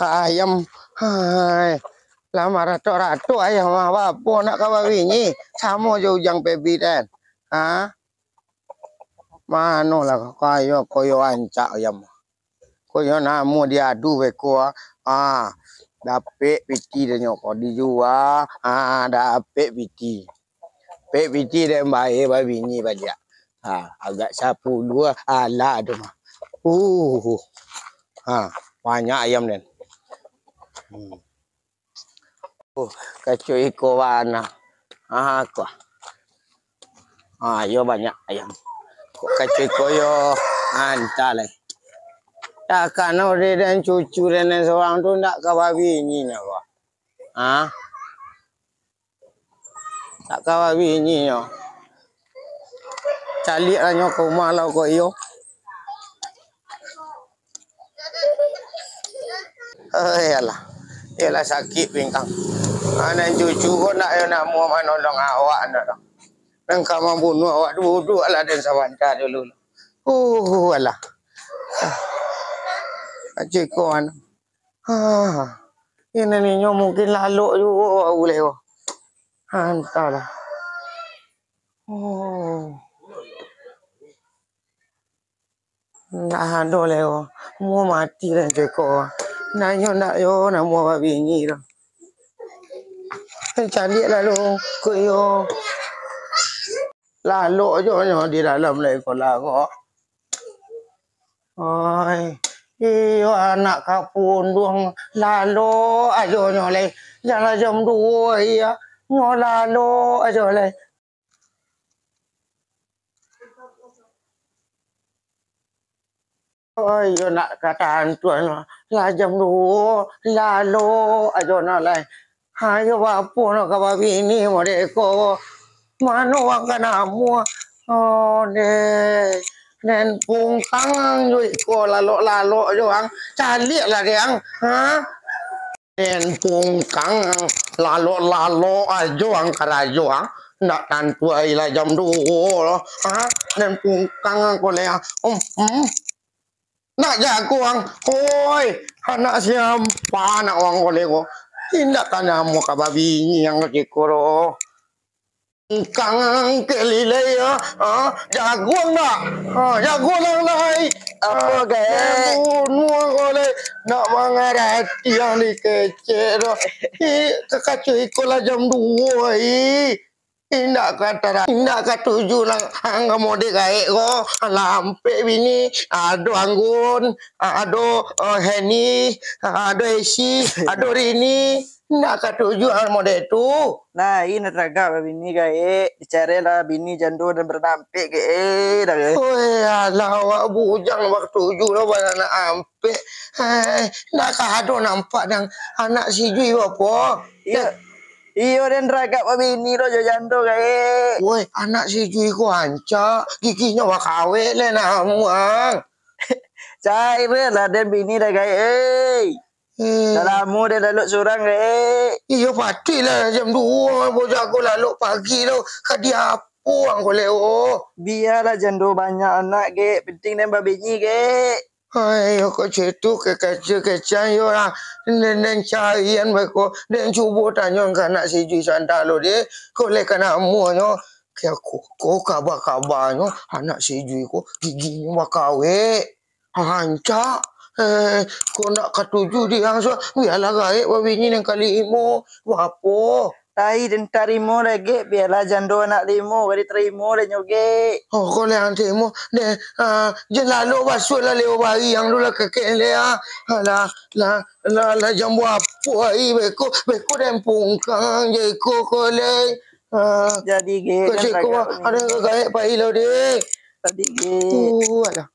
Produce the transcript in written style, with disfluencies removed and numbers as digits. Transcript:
ayam. Hai. Lama rato-rato ayam apa nak kawa wingi. Sama je ujang baby dan. Ha? Mano lah koyo ancak ayam. Koyo namu diadu beko. Dapet piti dia nyok dijual. Dapet piti. Pet piti dia baik babi ni balik. Agak sapu dua ala tu mah. Banyak ayam dan. Kacu iko warna. Kok. Yo banyak ayam. Kacu iko yo anta lah. Takkan orang dan cucu dan seorang tu nak kawa bini nak kok. Tak kawa bini yo. Calik lah nyok ke rumah lah kok yo. Yalah sakit pinggang. Anak cucu kok nak mau menolong awak nak. Dan kamu bunuh awak duduk lah dan sawanta dulu. Alah. Cik kawan. Ini ni mungkin lalu juga boleh. Entahlah. Nak ada leh. Mau mati dah cik kawan. Nak yo nak mau babi ni dah. Cari lalu ke yo. Lalu je di dalam leh kolah kok. Iyo anak kapun duang lalu ajo nyoleh jangan jam 2 iya nyolalu ajo leh. Iyo nak kataan tuan lah jam 2 lalu ajo nyoleh. Ayo bapu nak kababi ini mereka mana wang kanamu deh. Nen pungkang jo iko lalu joang calik lah diang nen pungkang lalu joang karajoang nak tantu ila jam 2 nen pungkang ko le nak jagoang anak siapa nak wang ko le ko tindak kanamu kababi ni yang kikoro Kang kelilai jagung nak jagung lang lai apa gaya bunuh oleh nak mengerti yang dikecil kekacu ikolah jam 2 indak kata 7 lang angga mode gaek ko lampe bini ado anggun ado heni ado esi ado rini nak kata 7 mode tu. Nah, ini teragak bini gae, dicari lah bini jando dan berdamping gae dah gae. Alah awak bujang waktu 7 lah banyak nak ampe. Nak kado nampak dan anak si Jui apa? Iyo dan teragak bini lo jando gae. Anak si Jui ko ancak, giginya wakawe le namuang. Cai lah dan bini dah gae. Dalam dia lalu surang Iyo pasti lah jam 2 bojak aku lalu pagi lo kadi apa ang ko leo. Biarlah jando banyak anak ge, penting dan babinyi ge. Ayo kau cetuk kecil yo lah. Nen carian beko, nen cuba tanya anak si Jui santa lo dia. Kau lekan amu nyo. Kaya ko kabar-kabarnya anak si Jui ko giginya wakawe. Hancak. Kau nak ketujuh dia so biarlah gaek babini yang kali imo wapo tai dan tarimo lagi biarlah jando anak limo beri terimo dan nyoge kau yang terimo deh lalu basuh lah leo bayi yang dulu kekek le lah jam wapo beko dan pungkang je ko le jadi ge ada gaek pai lo deh tadi ge alah